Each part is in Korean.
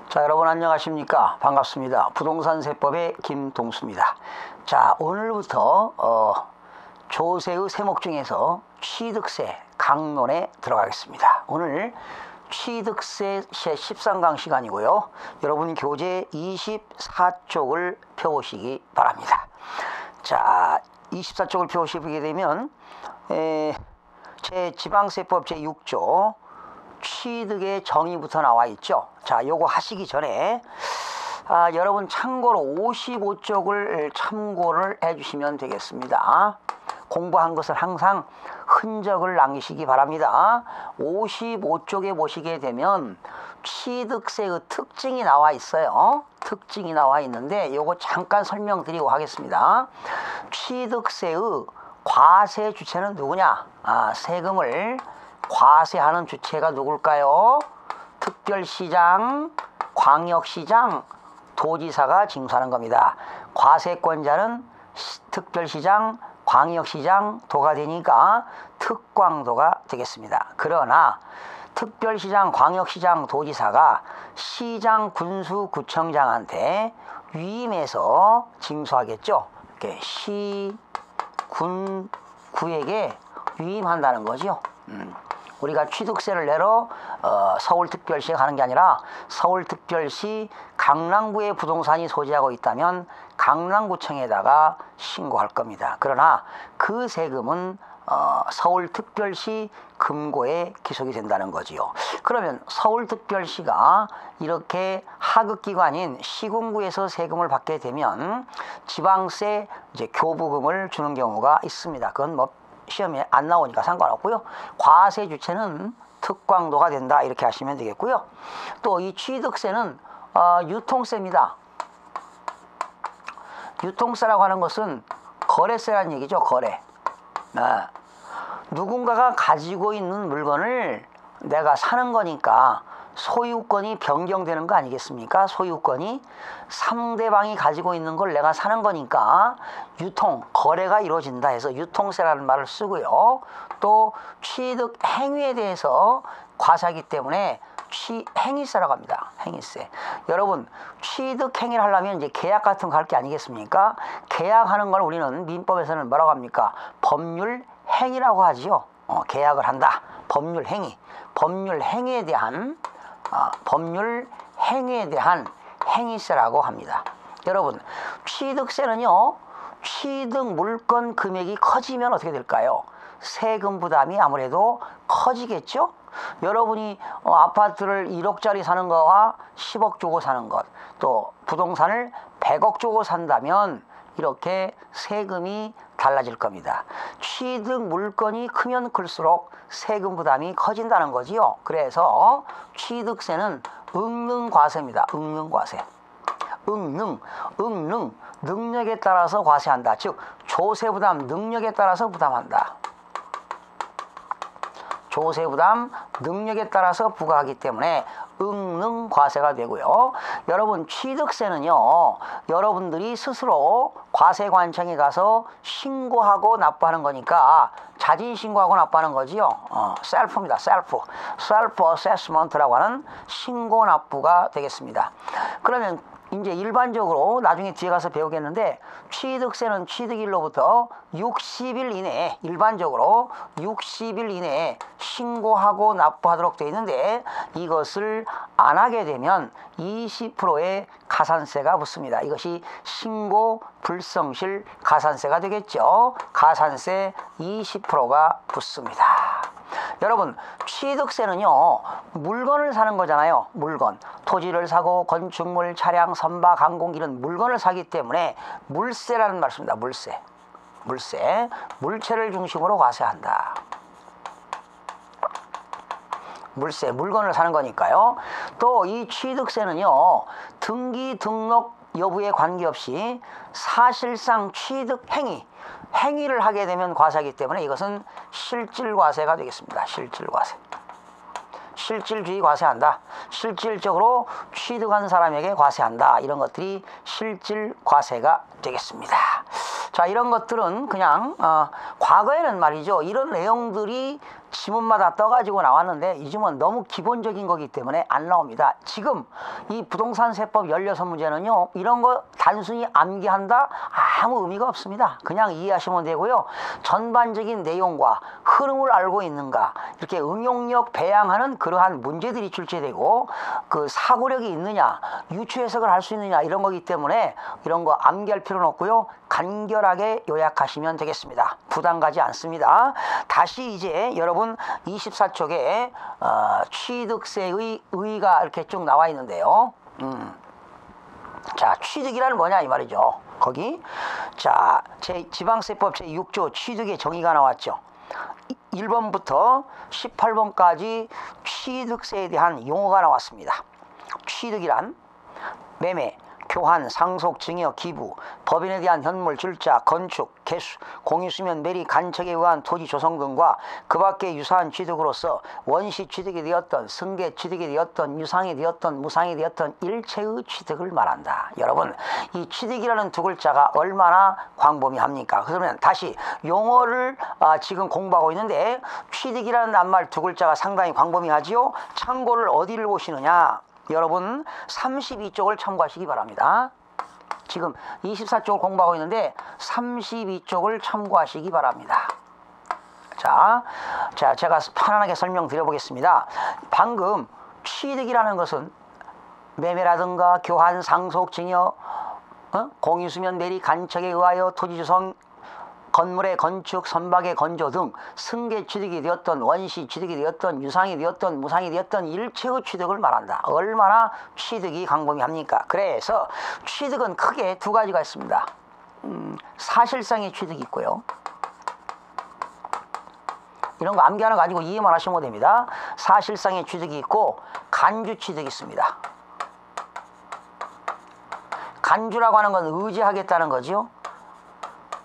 자, 여러분 안녕하십니까? 반갑습니다. 부동산 세법의 김동수입니다. 자, 오늘부터 조세의 세목 중에서 취득세 강론에 들어가겠습니다. 오늘 취득세 13강 시간이고요. 여러분 교재 24쪽을 펴보시기 바랍니다. 자, 24쪽을 펴보시게 되면 제 지방세법 제6조 취득의 정의부터 나와 있죠. 자, 요거 하시기 전에 여러분 참고로 55쪽을 참고를 해주시면 되겠습니다. 공부한 것을 항상 흔적을 남기시기 바랍니다. 55쪽에 보시게 되면 취득세의 특징이 나와 있어요. 특징이 나와 있는데 요거 잠깐 설명드리고 하겠습니다. 취득세의 과세 주체는 누구냐? 세금을 과세하는 주체가 누굴까요? 특별시장, 광역시장, 도지사가 징수하는 겁니다. 과세권자는 특별시장, 광역시장, 도가 되니까 특광도가 되겠습니다. 그러나 특별시장, 광역시장, 도지사가 시장, 군수, 구청장한테 위임해서 징수하겠죠. 이렇게 시, 군, 구에게 위임한다는 거죠. 우리가 취득세를 내러 서울특별시에 가는 게 아니라 서울특별시 강남구에 부동산이 소지하고 있다면 강남구청에다가 신고할 겁니다. 그러나 그 세금은 서울특별시 금고에 기속이 된다는 거지요. 그러면 서울특별시가 이렇게 하급기관인 시군구에서 세금을 받게 되면 지방세 이제 교부금을 주는 경우가 있습니다. 그건 뭐 시험에 안 나오니까 상관없고요. 과세 주체는 특광도가 된다 이렇게 하시면 되겠고요. 또 이 취득세는 유통세입니다. 유통세라고 하는 것은 거래세라는 얘기죠. 거래. 누군가가 가지고 있는 물건을 내가 사는 거니까 소유권이 변경되는 거 아니겠습니까? 소유권이 상대방이 가지고 있는 걸 내가 사는 거니까 유통, 거래가 이루어진다 해서 유통세라는 말을 쓰고요. 또 취득 행위에 대해서 과세하기 때문에 행위세라고 합니다. 행위세. 여러분 취득 행위를 하려면 이제 계약 같은 거 할 게 아니겠습니까? 계약하는 걸 우리는 민법에서는 뭐라고 합니까? 법률 행위라고 하지요. 계약을 한다. 법률 행위. 법률 행위에 대한 행위세라고 합니다. 여러분 취득세는요, 취득 물건 금액이 커지면 어떻게 될까요? 세금 부담이 아무래도 커지겠죠. 여러분이 아파트를 1억짜리 사는 거와 10억 주고 사는 것, 또 부동산을 100억 주고 산다면 이렇게 세금이 달라질 겁니다. 취득 물건이 크면 클수록 세금 부담이 커진다는 거지요. 그래서 취득세는 응능과세입니다. 응능과세. 응능, 능력에 따라서 과세한다. 즉 조세부담, 능력에 따라서 부담한다. 조세부담, 능력에 따라서 부과하기 때문에 응능과세가 되고요. 여러분 취득세는요, 여러분들이 스스로 과세관청에 가서 신고하고 납부하는 거니까 자진신고하고 납부하는 거지요. 셀프입니다. 셀프 어세스먼트라고 하는 신고 납부가 되겠습니다. 그러면 이제 일반적으로 나중에 뒤에 가서 배우겠는데 취득세는 취득일로부터 60일 이내에, 일반적으로 60일 이내에 신고하고 납부하도록 되어 있는데 이것을 안 하게 되면 20%의 가산세가 붙습니다. 이것이 신고 불성실 가산세가 되겠죠. 가산세 20%가 붙습니다. 여러분 취득세는요, 물건을 사는 거잖아요. 물건, 토지를 사고 건축물, 차량, 선박, 항공기 이런 물건을 사기 때문에 물세라는 말 씁니다. 물세, 물체를 중심으로 과세한다. 물세, 물건을 사는 거니까요. 또 이 취득세는요, 등기 등록 여부에 관계없이 사실상 취득 행위를 하게 되면 과세하기 때문에 이것은 실질과세가 되겠습니다. 실질과세. 실질주의 과세한다. 실질적으로 취득한 사람에게 과세한다. 이런 것들이 실질과세가 되겠습니다. 자, 이런 것들은 그냥 과거에는 말이죠, 이런 내용들이 지문마다 떠가지고 나왔는데 이 지문 너무 기본적인 거기 때문에 안 나옵니다. 지금 이 부동산 세법 16문제는요. 이런 거 단순히 암기한다? 아무 의미가 없습니다. 그냥 이해하시면 되고요. 전반적인 내용과 흐름을 알고 있는가 이렇게 응용력 배양하는 그러한 문제들이 출제되고 그 사고력이 있느냐 유추 해석을 할 수 있느냐 이런 거기 때문에 이런 거 암기할 필요는 없고요. 간결하게 요약하시면 되겠습니다. 부담 가지 않습니다. 다시 이제 여러분 24쪽에 취득세의 의의가 이렇게 쭉 나와 있는데요. 자, 취득이란 뭐냐 이 말이죠. 거기 자, 지방세법 제6조 취득의 정의가 나왔죠. 1번부터 18번까지 취득세에 대한 용어가 나왔습니다. 취득이란 매매, 교환, 상속, 증여, 기부, 법인에 대한 현물, 출자, 건축, 개수, 공유수면, 매리, 간척에 의한 토지 조성 등과 그 밖의 유사한 취득으로서 원시 취득이 되었던, 승계 취득이 되었던, 유상이 되었던, 무상이 되었던 일체의 취득을 말한다. 여러분, 이 취득이라는 두 글자가 얼마나 광범위합니까? 그러면 다시 용어를 지금 공부하고 있는데 취득이라는 낱말 두 글자가 상당히 광범위하지요. 참고를 어디를 보시느냐? 여러분 32쪽을 참고하시기 바랍니다. 지금 24쪽을 공부하고 있는데 32쪽을 참고하시기 바랍니다. 자, 제가 편안하게 설명드려 보겠습니다. 방금 취득이라는 것은 매매라든가 교환, 상속, 증여, 공유수면, 매리, 간척에 의하여 토지 조성, 건물의 건축, 선박의 건조 등 승계 취득이 되었던, 원시 취득이 되었던, 유상이 되었던, 무상이 되었던 일체의 취득을 말한다. 얼마나 취득이 광범위합니까? 그래서 취득은 크게 두 가지가 있습니다. 사실상의 취득이 있고요. 이런 거 암기 하나 가지고 이해만 하시면 됩니다. 사실상의 취득이 있고 간주 취득이 있습니다. 간주라고 하는 건 의지하겠다는 거죠.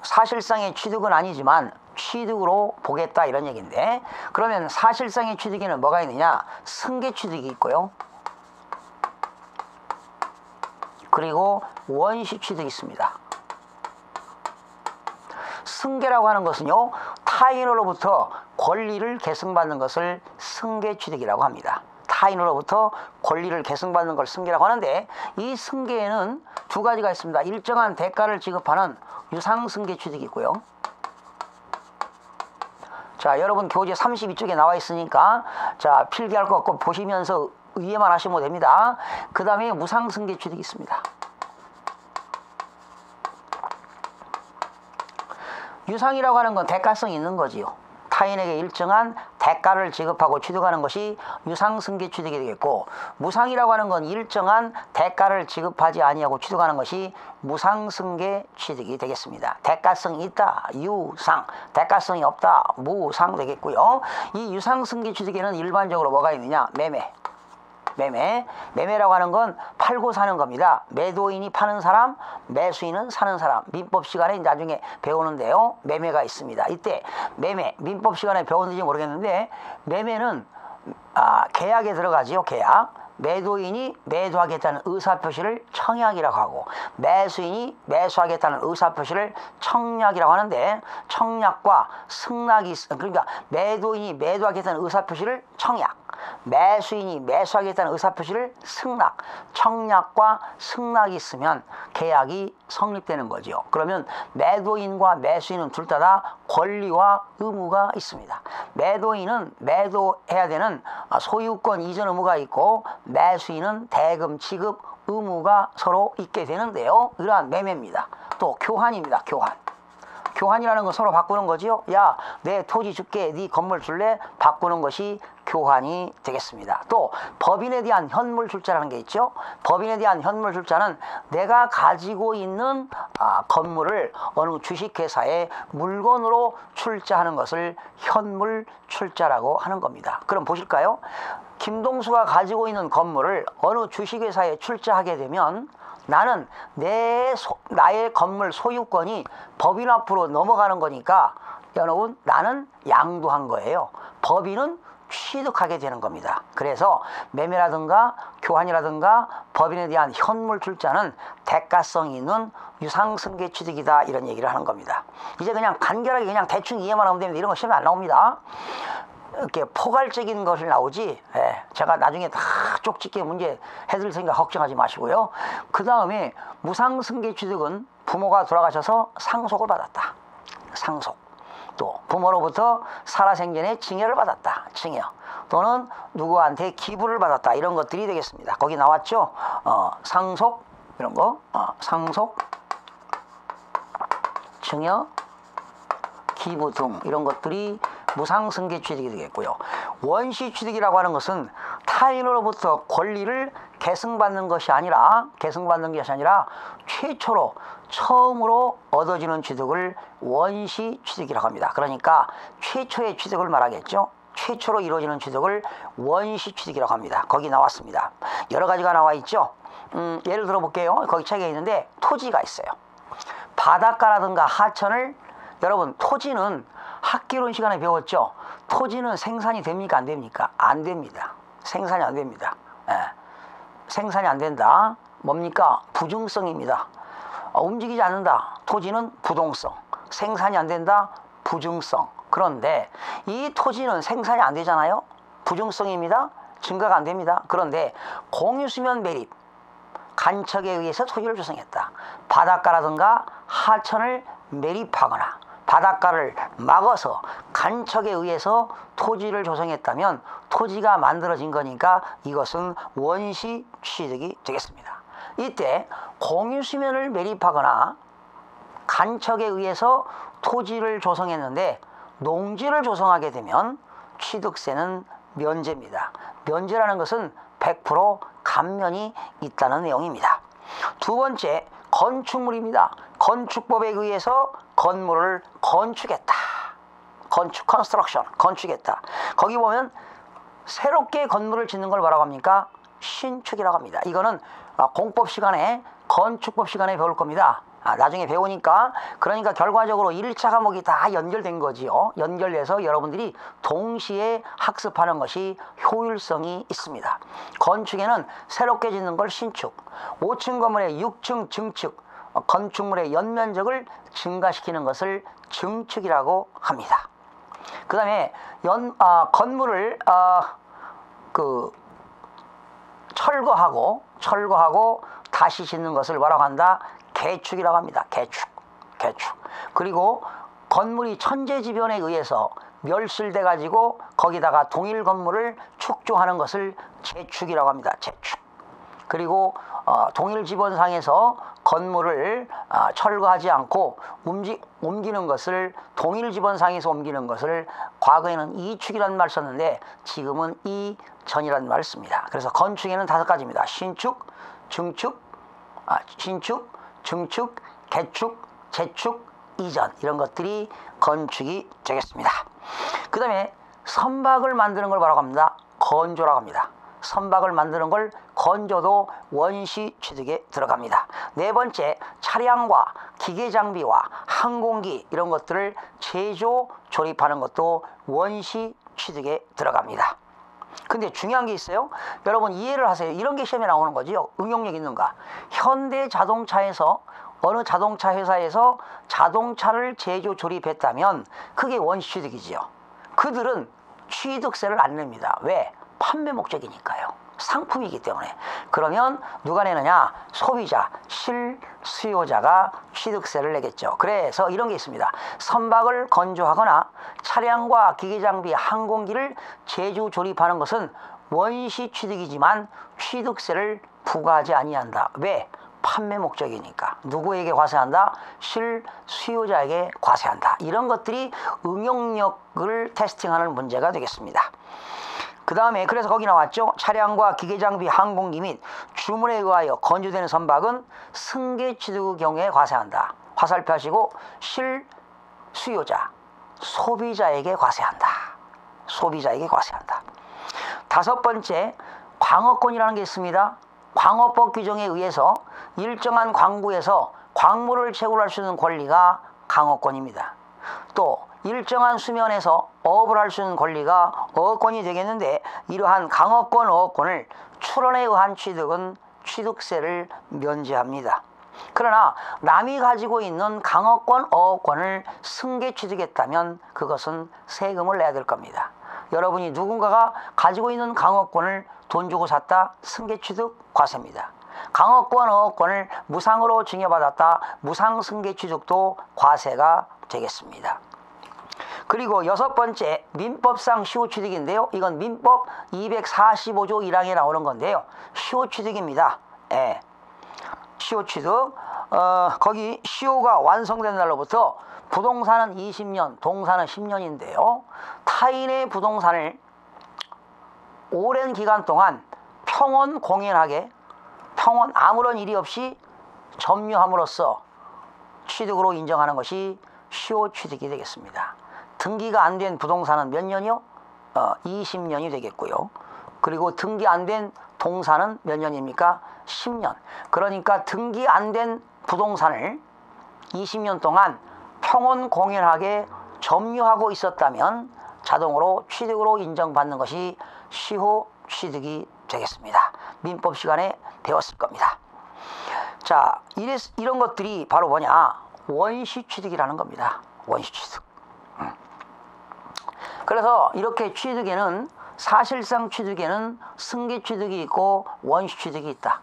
사실상의 취득은 아니지만 취득으로 보겠다 이런 얘기인데, 그러면 사실상의 취득에는 뭐가 있느냐? 승계 취득이 있고요. 그리고 원시 취득이 있습니다. 승계라고 하는 것은요, 타인으로부터 권리를 계승받는 것을 승계 취득이라고 합니다. 타인으로부터 권리를 계승받는 걸 승계라고 하는데, 이 승계에는 두 가지가 있습니다. 일정한 대가를 지급하는 유상승계 취득이 있고요. 자, 여러분 교재 32쪽에 나와 있으니까 자, 필기할 것 같고 보시면서 이해만 하시면 됩니다. 그 다음에 무상승계 취득이 있습니다. 유상이라고 하는 건 대가성이 있는 거지요. 타인에게 일정한 대가를 지급하고 취득하는 것이 유상승계 취득이 되겠고, 무상이라고 하는 건 일정한 대가를 지급하지 아니하고 취득하는 것이 무상승계 취득이 되겠습니다. 대가성이 있다, 유상. 대가성이 없다, 무상 되겠고요. 이 유상승계 취득에는 일반적으로 뭐가 있느냐? 매매라고 하는 건 팔고 사는 겁니다. 매도인이 파는 사람, 매수인은 사는 사람. 민법 시간에 나중에 배우는데요, 매매가 있습니다. 이때 매매, 민법 시간에 배웠는지 모르겠는데 매매는 계약에 들어가지요. 계약. 매도인이 매도하겠다는 의사표시를 청약이라고 하고, 매수인이 매수하겠다는 의사표시를 청약이라고 하는데, 청약과 승낙이, 그러니까 매도인이 매도하겠다는 의사표시를 청약, 매수인이 매수하겠다는 의사표시를 승낙, 청약과 승낙이 있으면 계약이 성립되는 거죠. 그러면 매도인과 매수인은 둘 다 권리와 의무가 있습니다. 매도인은 매도해야 되는 소유권 이전 의무가 있고, 매수인은 대금 지급 의무가 서로 있게 되는데요, 이러한 매매입니다. 또 교환입니다. 교환이라는 건 서로 바꾸는 거지요. 야, 내 토지 줄게, 네 건물 줄래? 바꾸는 것이 교환이 되겠습니다. 또 법인에 대한 현물 출자라는 게 있죠. 법인에 대한 현물 출자는 내가 가지고 있는 건물을 어느 주식회사에 물건으로 출자하는 것을 현물 출자라고 하는 겁니다. 그럼 보실까요? 김동수가 가지고 있는 건물을 어느 주식회사에 출자하게 되면 나는 나의 건물 소유권이 법인 앞으로 넘어가는 거니까, 여러분, 나는 양도한 거예요. 법인은 취득하게 되는 겁니다. 그래서 매매라든가 교환이라든가 법인에 대한 현물 출자는 대가성이 있는 유상승계 취득이다, 이런 얘기를 하는 겁니다. 이제 그냥 간결하게 그냥 대충 이해만 하면 됩니다. 이런 거 시험에 안 나옵니다. 이렇게 포괄적인 것을 나오지, 예, 제가 나중에 다 쪽집게 문제 해드릴 생각 걱정하지 마시고요. 그 다음에 무상승계 취득은 부모가 돌아가셔서 상속을 받았다. 상속. 또 부모로부터 살아생전에 징여를 받았다. 징여. 또는 누구한테 기부를 받았다. 이런 것들이 되겠습니다. 거기 나왔죠. 상속 이런 거. 상속, 증여, 기부 등 이런 것들이 무상승계 취득이 되겠고요. 원시 취득이라고 하는 것은 타인으로부터 권리를 계승받는 것이 아니라 최초로 처음으로 얻어지는 취득을 원시 취득이라고 합니다. 그러니까 최초의 취득을 말하겠죠. 최초로 이루어지는 취득을 원시 취득이라고 합니다. 거기 나왔습니다. 여러 가지가 나와 있죠. 예를 들어 볼게요. 거기 책에 있는데 토지가 있어요. 바닷가라든가 하천을, 여러분 토지는 학개론 시간에 배웠죠. 토지는 생산이 됩니까 안 됩니까? 안 됩니다. 생산이 안 됩니다. 예. 생산이 안 된다. 뭡니까? 부증성입니다. 움직이지 않는다. 토지는 부동성. 생산이 안 된다. 부증성. 그런데 이 토지는 생산이 안 되잖아요. 부증성입니다. 증가가 안 됩니다. 그런데 공유수면 매립, 간척에 의해서 토지를 조성했다. 바닷가라든가 하천을 매립하거나 바닷가를 막아서 간척에 의해서 토지를 조성했다면 토지가 만들어진 거니까 이것은 원시 취득이 되겠습니다. 이때 공유수면을 매립하거나 간척에 의해서 토지를 조성했는데 농지를 조성하게 되면 취득세는 면제입니다. 면제라는 것은 100% 감면이 있다는 내용입니다. 두 번째, 건축물입니다. 건축법에 의해서 건물을 건축했다. 컨스트럭션, 건축했다. 거기 보면 새롭게 건물을 짓는 걸 뭐라고 합니까? 신축이라고 합니다. 이거는 공법 시간에, 건축법 시간에 배울 겁니다. 나중에 배우니까. 그러니까 결과적으로 1차 과목이 다 연결된 거지요. 연결돼서 여러분들이 동시에 학습하는 것이 효율성이 있습니다. 건축에는 새롭게 짓는 걸 신축, 5층 건물의 6층 증축, 건축물의 연면적을 증가시키는 것을 증축이라고 합니다. 그 다음에 건물을 철거하고 다시 짓는 것을 뭐라고 한다? 개축이라고 합니다. 개축. 그리고 건물이 천재지변에 의해서 멸실돼 가지고 거기다가 동일 건물을 축조하는 것을 재축이라고 합니다. 재축. 그리고 동일 지번상에서 건물을 철거하지 않고 옮기는 것을, 동일 지번상에서 옮기는 것을 과거에는 이축이라는 말 썼는데 지금은 이전이라는 말을 씁니다. 그래서 건축에는 5가지입니다. 신축, 증축, 개축, 재축, 이전, 이런 것들이 건축이 되겠습니다. 그 다음에 선박을 만드는 걸 뭐라고 합니다? 건조라고 합니다. 선박을 만드는 걸 건조도 원시 취득에 들어갑니다. 네 번째, 차량과 기계장비와 항공기 이런 것들을 제조, 조립하는 것도 원시 취득에 들어갑니다. 근데 중요한 게 있어요. 여러분 이해를 하세요. 이런 게 시험에 나오는 거지요. 응용력 있는가? 현대 자동차에서 어느 자동차 회사에서 자동차를 제조, 조립했다면 그게 원시 취득이지요. 그들은 취득세를 안 냅니다. 왜? 판매 목적이니까요. 상품이기 때문에. 그러면 누가 내느냐? 소비자, 실수요자가 취득세를 내겠죠. 그래서 이런 게 있습니다. 선박을 건조하거나 차량과 기계장비, 항공기를 제조, 조립하는 것은 원시 취득이지만 취득세를 부과하지 아니한다. 왜? 판매 목적이니까. 누구에게 과세한다? 실수요자에게 과세한다. 이런 것들이 응용력을 테스팅하는 문제가 되겠습니다. 그 다음에 그래서 거기 나왔죠. 차량과 기계장비, 항공기 및 주문에 의하여 건조되는 선박은 승계 취득의 경우에 과세한다. 화살표 하시고 실수요자, 소비자에게 과세한다. 소비자에게 과세한다. 5번째, 광어권이라는 게 있습니다. 광어법 규정에 의해서 일정한 광구에서 광물을 채굴할 수 있는 권리가 강어권입니다. 또 일정한 수면에서 어업을 할 수 있는 권리가 어업권이 되겠는데 이러한 강어권, 어업권을 출원에 의한 취득은 취득세를 면제합니다. 그러나 남이 가지고 있는 강어권, 어업권을 승계 취득했다면 그것은 세금을 내야 될 겁니다. 여러분이 누군가가 가지고 있는 강업권을 돈 주고 샀다. 승계취득 과세입니다. 강업권, 어업권을 무상으로 증여받았다. 무상승계취득도 과세가 되겠습니다. 그리고 여섯 번째, 민법상 시효취득인데요. 이건 민법 245조 1항에 나오는 건데요. 시효취득입니다. 예. 시효취득. 거기 시효가 완성된 날로부터 부동산은 20년, 동산은 10년인데요. 타인의 부동산을 오랜 기간 동안 평온 공연하게 아무런 일이 없이 점유함으로써 취득으로 인정하는 것이 시효취득이 되겠습니다. 등기가 안 된 부동산은 몇 년이요? 20년이 되겠고요. 그리고 등기 안 된 동산은 몇 년입니까? 10년. 그러니까 등기 안 된 부동산을 20년 동안 평온 공연하게 점유하고 있었다면 자동으로 취득으로 인정받는 것이 시효취득이 되겠습니다. 민법 시간에 배웠을 겁니다. 자, 이런 것들이 바로 뭐냐? 원시취득이라는 겁니다. 원시취득. 그래서 이렇게 취득에는 사실상 취득에는 승계취득이 있고 원시취득이 있다.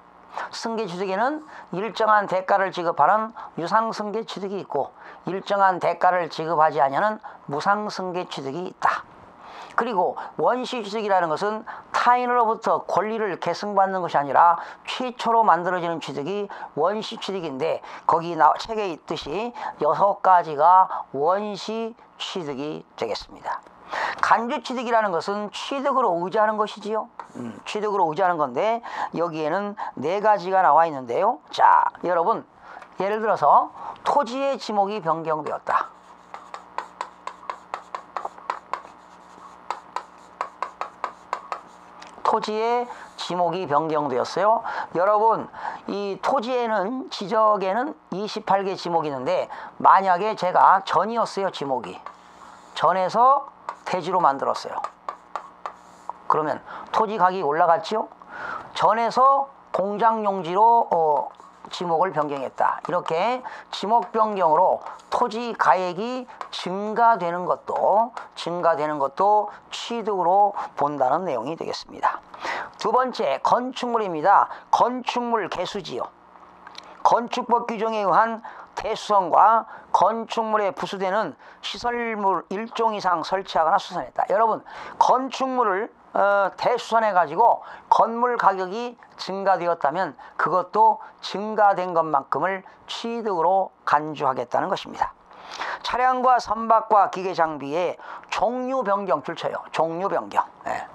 승계취득에는 일정한 대가를 지급하는 유상승계취득이 있고 일정한 대가를 지급하지 아니하는 무상승계취득이 있다. 그리고 원시취득이라는 것은 타인으로부터 권리를 계승받는 것이 아니라 최초로 만들어지는 취득이 원시취득인데 거기 책에 있듯이 6가지가 원시취득이 되겠습니다. 간주취득이라는 것은 취득으로 의지하는 것이지요. 취득으로 의지하는 건데 여기에는 4가지가 나와 있는데요. 자, 여러분 예를 들어서 토지의 지목이 변경되었다. 토지의 지목이 변경되었어요. 여러분 이 토지에는 지적에는 28개 지목이 있는데 만약에 제가 전이었어요. 지목이 전에서 대지로 만들었어요. 그러면 토지 가격이 올라갔죠. 전에서 공장용지로 지목을 변경했다. 이렇게 지목 변경으로 토지 가액이 증가되는 것도 취득으로 본다는 내용이 되겠습니다. 두 번째, 건축물입니다. 건축물 개수지요. 건축법 규정에 의한 대수선과 건축물에 부수되는 시설물 1종 이상 설치하거나 수선했다. 여러분 건축물을 대수선해 가지고 건물 가격이 증가되었다면 그것도 증가된 것만큼을 취득으로 간주하겠다는 것입니다. 차량과 선박과 기계 장비의 종류 변경 줄 쳐요. 종류 변경. 예.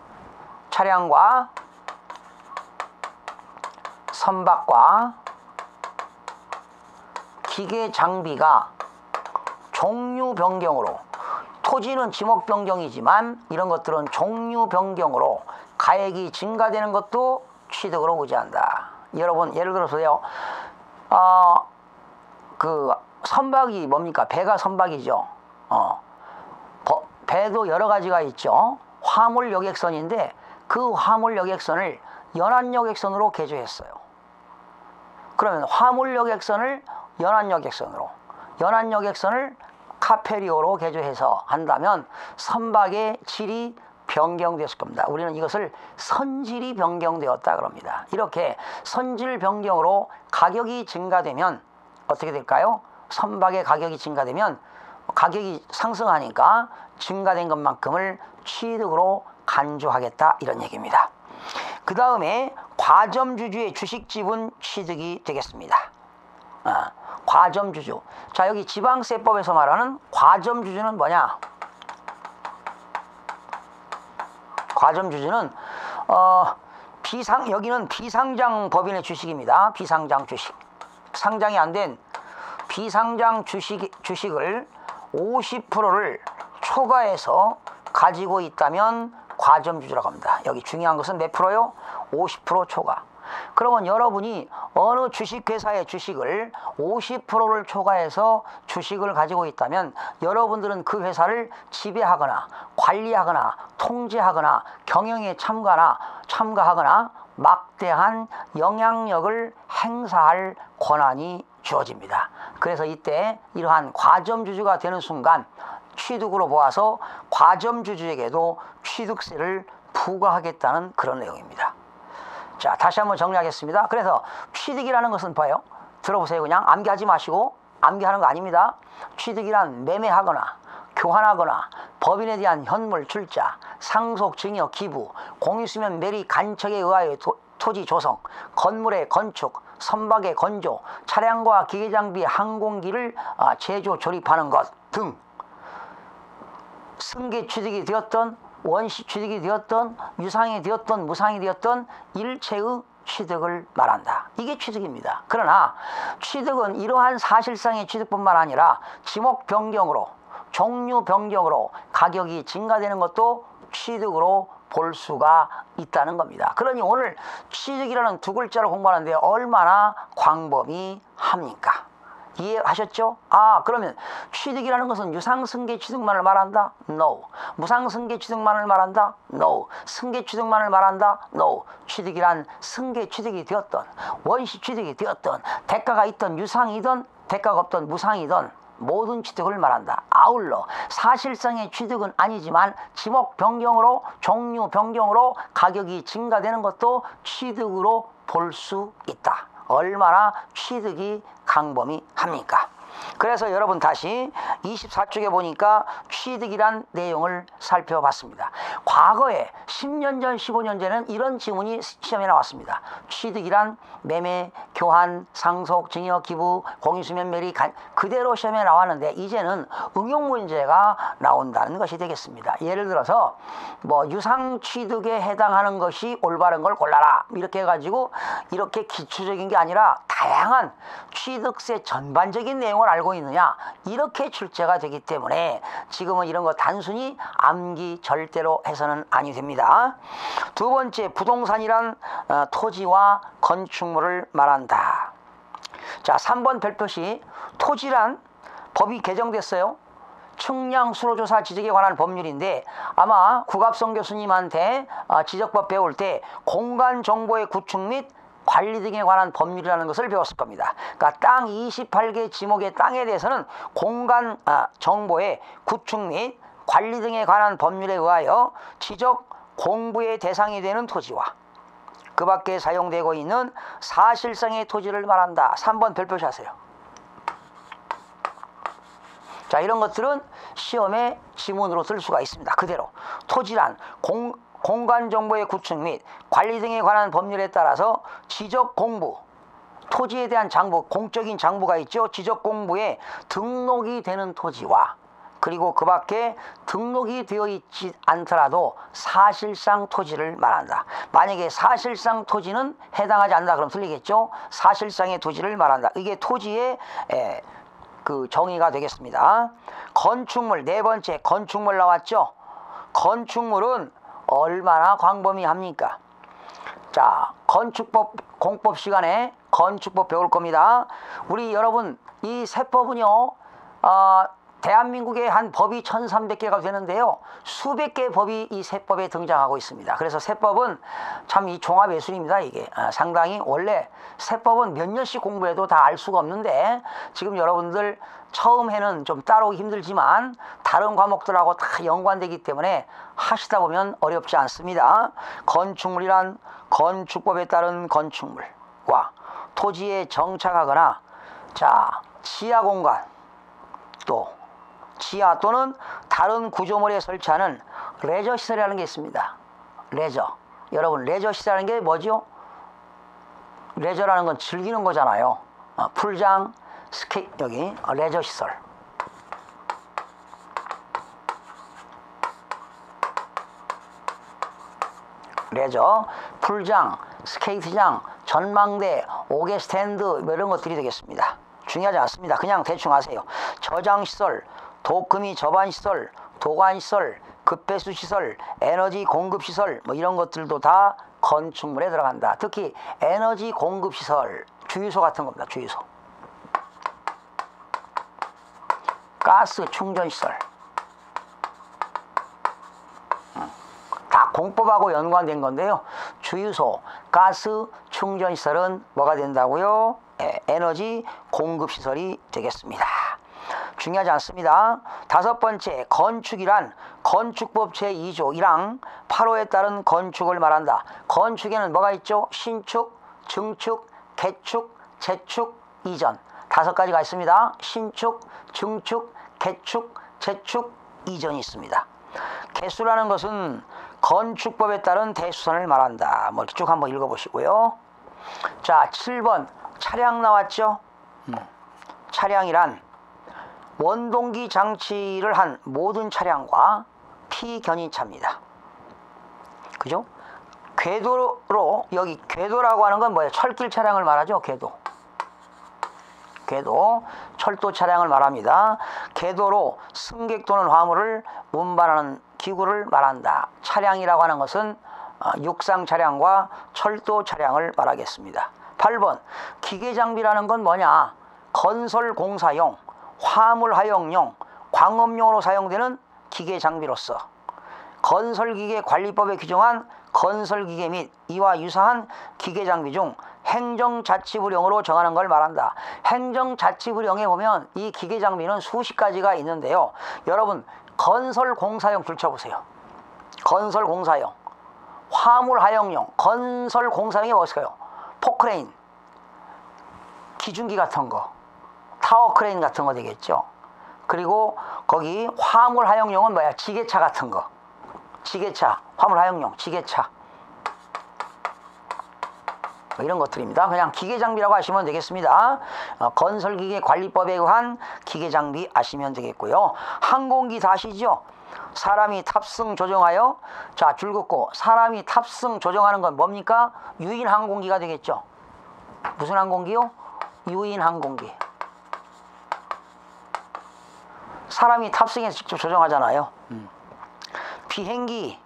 차량과 선박과 기계 장비가 종류 변경으로 토지는 지목 변경이지만 이런 것들은 종류 변경으로 가액이 증가되는 것도 취득으로 의지한다. 여러분 예를 들어서요. 그 선박이 뭡니까? 배가 선박이죠. 배도 여러 가지가 있죠. 화물 여객선인데 그 화물 여객선을 연안 여객선으로 개조했어요. 그러면 화물 여객선을 연안 여객선을 카페리오로 개조해서 한다면 선박의 질이 변경됐을 겁니다. 우리는 이것을 선질이 변경되었다 그럽니다. 이렇게 선질 변경으로 가격이 증가되면 어떻게 될까요? 선박의 가격이 증가되면 가격이 상승하니까 증가된 것만큼을 취득으로 간주하겠다 이런 얘기입니다. 그 다음에 과점주주의 주식지분 취득이 되겠습니다. 과점주주. 자, 여기 지방세법에서 말하는 과점주주는 뭐냐? 과점주주는 여기는 비상장 법인의 주식입니다. 비상장 주식. 상장이 안 된 비상장 주식을 50%를 초과해서 가지고 있다면 과점주주라고 합니다. 여기 중요한 것은 몇 프로요? 50% 초과. 그러면 여러분이 어느 주식회사의 주식을 50%를 초과해서 주식을 가지고 있다면 여러분들은 그 회사를 지배하거나 관리하거나 통제하거나 경영에 참가하거나 막대한 영향력을 행사할 권한이 주어집니다. 그래서 이때 이러한 과점주주가 되는 순간 취득으로 보아서 과점주주에게도 취득세를 부과하겠다는 그런 내용입니다. 자, 다시 한번 정리하겠습니다. 그래서 취득이라는 것은 뭐예요? 들어보세요. 그냥 암기하지 마시고, 암기하는 거 아닙니다. 취득이란 매매하거나 교환하거나 법인에 대한 현물 출자, 상속, 증여, 기부, 공유수면 매리, 간척에 의하여 토지 조성, 건물의 건축, 선박의 건조, 차량과 기계장비, 항공기를 제조, 조립하는 것 등 승계 취득이 되었던, 원시 취득이 되었던, 유상이 되었던, 무상이 되었던 일체의 취득을 말한다. 이게 취득입니다. 그러나 취득은 이러한 사실상의 취득뿐만 아니라 지목 변경으로, 종류 변경으로 가격이 증가되는 것도 취득으로 볼 수가 있다는 겁니다. 그러니 오늘 취득이라는 두 글자를 공부하는데 얼마나 광범위합니까? 이해하셨죠? 그러면 취득이라는 것은 유상승계 취득만을 말한다? No. 무상승계 취득만을 말한다? No. 승계 취득만을 말한다? No. 취득이란 승계 취득이 되었던, 원시 취득이 되었던, 대가가 있던 유상이든 대가가 없던 무상이든 모든 취득을 말한다. 아울러 사실상의 취득은 아니지만 지목 변경으로, 종류 변경으로 가격이 증가되는 것도 취득으로 볼 수 있다. 얼마나 취득이 광범위합니까? 그래서 여러분 다시 24쪽에 보니까 취득이란 내용을 살펴봤습니다. 과거에 10년 전, 15년 전에는 이런 지문이 시험에 나왔습니다. 취득이란 매매, 교환, 상속, 증여, 기부, 공유수면 매리, 그대로 시험에 나왔는데 이제는 응용 문제가 나온다는 것이 되겠습니다. 예를 들어서 뭐 유상 취득에 해당하는 것이 올바른 걸 골라라 이렇게 해가지고 이렇게 기초적인 게 아니라 다양한 취득세 전반적인 내용을 알고 있느냐, 이렇게 출제가 되기 때문에 지금은 이런 거 단순히 암기 절대로 해서는 아니 됩니다. 두 번째, 부동산이란 토지와 건축물을 말한다. 자, 3번 별표시 토지란 법이 개정됐어요. 측량 수로조사 지적에 관한 법률인데 아마 국합성 교수님한테 지적법 배울 때 공간정보의 구축 및 관리 등에 관한 법률이라는 것을 배웠을 겁니다. 그러니까 땅 28개 지목의 땅에 대해서는 공간 정보의 구축 및 관리 등에 관한 법률에 의하여 지적 공부의 대상이 되는 토지와 그 밖에 사용되고 있는 사실상의 토지를 말한다. 3번 별표시 하세요. 자, 이런 것들은 시험에 지문으로 쓸 수가 있습니다. 그대로 토지란 공간정보의 구축 및 관리 등에 관한 법률에 따라서 지적공부, 토지에 대한 장부, 공적인 장부가 있죠. 지적공부에 등록이 되는 토지와 그리고 그 밖에 등록이 되어 있지 않더라도 사실상 토지를 말한다. 만약에 사실상 토지는 해당하지 않는다 그럼 틀리겠죠. 사실상의 토지를 말한다. 이게 토지의 그 정의가 되겠습니다. 건축물, 네 번째 건축물 나왔죠. 건축물은 얼마나 광범위합니까? 자, 건축법 공법 시간에 건축법 배울 겁니다. 우리 여러분 이 세법은요 대한민국에 한 법이 1300개가 되는데요 수백 개의 법이 이 세법에 등장하고 있습니다. 그래서 세법은 참 이 종합예술입니다. 이게 상당히 원래 세법은 몇 년씩 공부해도 다 알 수가 없는데 지금 여러분들 처음 해는 좀 따라오기 힘들지만 다른 과목들하고 다 연관되기 때문에 하시다 보면 어렵지 않습니다. 건축물이란 건축법에 따른 건축물과 토지에 정착하거나 자 지하공간 또 지하 또는 다른 구조물에 설치하는 레저 시설이라는 게 있습니다. 레저. 여러분 레저 시설이라는 게 뭐죠? 레저라는 건 즐기는 거잖아요. 풀장, 스케이트, 여기 레저 시설. 레저, 풀장, 스케이트장, 전망대, 오개 스탠드 뭐 이런 것들이 되겠습니다. 중요하지 않습니다. 그냥 대충 하세요. 저장시설, 도금이 접안시설, 도관시설, 급배수시설, 에너지 공급시설 뭐 이런 것들도 다 건축물에 들어간다. 특히 에너지 공급시설, 주유소 같은 겁니다. 주유소. 가스 충전시설. 다 공법하고 연관된 건데요. 주유소, 가스 충전시설은 뭐가 된다고요? 에너지 공급시설이 되겠습니다. 중요하지 않습니다. 다섯 번째, 건축이란 건축법 제2조 1항 8호에 따른 건축을 말한다. 건축에는 뭐가 있죠? 신축, 증축, 개축, 재축, 이전. 다섯 가지가 있습니다. 신축, 증축, 개축, 재축, 이전이 있습니다. 개수라는 것은 건축법에 따른 대수선을 말한다. 뭐 이렇게 쭉 한번 읽어보시고요. 자, 7번 차량 나왔죠? 차량이란 원동기 장치를 한 모든 차량과 피견인차입니다. 그죠? 궤도로, 여기 궤도라고 하는 건 뭐예요? 철길 차량을 말하죠. 궤도, 철도 차량을 말합니다. 궤도로 승객 또는 화물을 운반하는 기구를 말한다. 차량이라고 하는 것은 육상 차량과 철도 차량을 말하겠습니다. 8번 기계장비라는 건 뭐냐? 건설 공사용, 화물 하용용, 광업용으로 사용되는 기계장비로서 건설기계 관리법에 규정한 건설기계 및 이와 유사한 기계장비 중 행정자치부령으로 정하는 걸 말한다. 행정자치부령에 보면 이 기계장비는 수십 가지가 있는데요. 여러분, 건설공사용 줄쳐보세요. 건설공사용, 화물하용용, 건설공사용이 무엇일까요? 포크레인, 기중기 같은 거, 타워크레인 같은 거 되겠죠. 그리고 거기 화물하용용은 뭐야? 지게차 같은 거, 지게차, 화물하용용, 지게차, 이런 것들입니다. 그냥 기계장비라고 하시면 되겠습니다. 건설기계 관리법에 의한 기계장비 아시면 되겠고요. 항공기 다 아시죠? 사람이 탑승 조정하여, 자, 줄 긋고, 사람이 탑승 조정하는 건 뭡니까? 유인 항공기가 되겠죠. 무슨 항공기요? 유인 항공기. 사람이 탑승해서 직접 조정하잖아요. 비행기,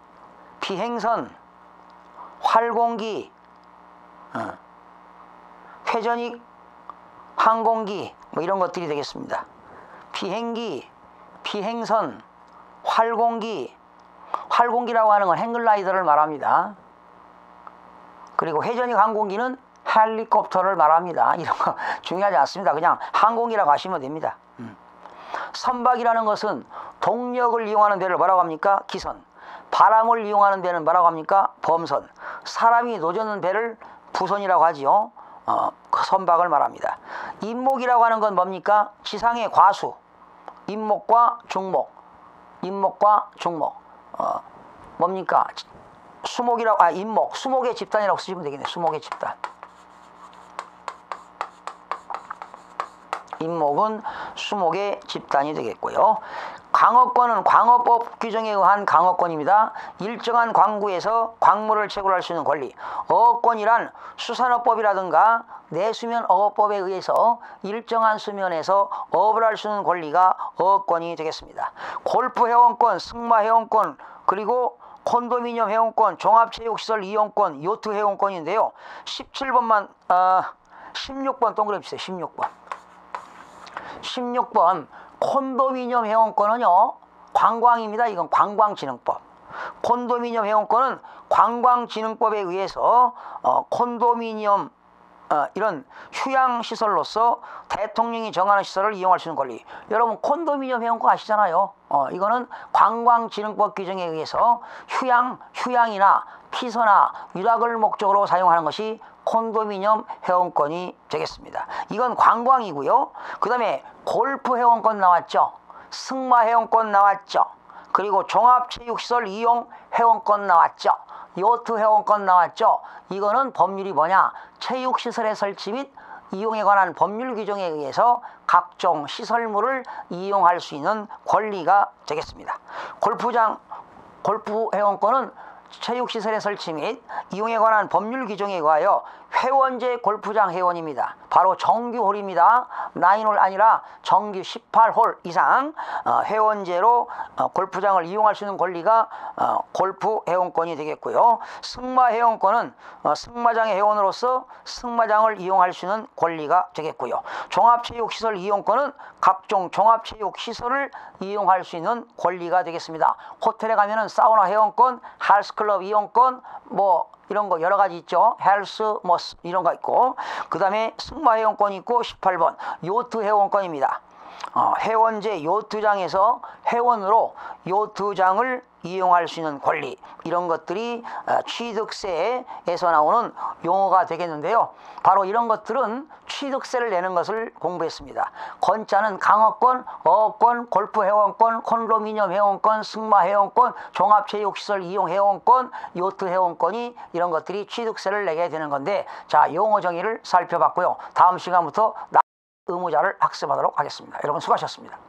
비행선, 활공기, 회전익 항공기, 뭐 이런 것들이 되겠습니다. 비행기, 비행선, 활공기, 활공기라고 하는 건 행글라이더를 말합니다. 그리고 회전익 항공기는 헬리콥터를 말합니다. 이런 거 중요하지 않습니다. 그냥 항공기라고 하시면 됩니다. 선박이라는 것은 동력을 이용하는 데를 뭐라고 합니까? 기선. 바람을 이용하는 데는 뭐라고 합니까? 범선. 사람이 노젓는 배를 부선이라고 하지요. 그 선박을 말합니다. 임목이라고 하는 건 뭡니까? 지상의 과수. 임목과 중목. 임목과 중목. 뭡니까? 수목이라고, 임목. 수목의 집단이라고 쓰시면 되겠네. 수목의 집단. 임목은 수목의 집단이 되겠고요. 광업권은 광업법 규정에 의한 광업권입니다. 일정한 광구에서 광물을 채굴할 수 있는 권리. 어업권이란 수산업법이라든가 내수면 어업법에 의해서 일정한 수면에서 어업을 할 수 있는 권리가 어업권이 되겠습니다. 골프 회원권, 승마 회원권, 그리고 콘도미니엄 회원권, 종합체육시설 이용권, 요트 회원권인데요. 17번만 16번 동그라미 주세요. 16번. 16번 콘도미니엄 회원권은요, 관광입니다. 이건 관광진흥법. 콘도미니엄 회원권은 관광진흥법에 의해서 콘도미니엄 이런 휴양시설로서 대통령이 정하는 시설을 이용할 수 있는 권리. 여러분, 콘도미니엄 회원권 아시잖아요. 이거는 관광진흥법 규정에 의해서 휴양이나 피서나 유락을 목적으로 사용하는 것이 콘도미니엄 회원권이 되겠습니다. 이건 관광이고요. 그 다음에 골프 회원권 나왔죠. 승마 회원권 나왔죠. 그리고 종합체육시설 이용 회원권 나왔죠. 요트 회원권 나왔죠. 이거는 법률이 뭐냐? 체육시설의 설치 및 이용에 관한 법률 규정에 의해서 각종 시설물을 이용할 수 있는 권리가 되겠습니다. 골프 회원권은 체육시설의 설치 및 이용에 관한 법률 규정에 의하여 회원제 골프장 회원입니다. 바로 정규홀입니다. 9홀 아니라 정규 18홀 이상 회원제로 골프장을 이용할 수 있는 권리가 골프 회원권이 되겠고요. 승마 회원권은 승마장의 회원으로서 승마장을 이용할 수 있는 권리가 되겠고요. 종합체육시설 이용권은 각종 종합체육시설을 이용할 수 있는 권리가 되겠습니다. 호텔에 가면은 사우나 회원권, 헬스클럽 이용권, 뭐 이런 거 여러 가지 있죠. 헬스 이런 거 있고, 그 다음에 승마 회원권이 있고, 18번 요트 회원권입니다. 회원제 요트장에서 회원으로 요트장을 이용할 수 있는 권리, 이런 것들이 취득세에서 나오는 용어가 되겠는데요. 바로 이런 것들은 취득세를 내는 것을 공부했습니다. 건자는 강어권, 어권, 골프 회원권, 콘도미니엄 회원권, 승마 회원권, 종합체육시설 이용 회원권, 요트 회원권이, 이런 것들이 취득세를 내게 되는 건데, 자, 용어 정의를 살펴봤고요. 다음 시간부터 의무자를 학습하도록 하겠습니다. 여러분 수고하셨습니다.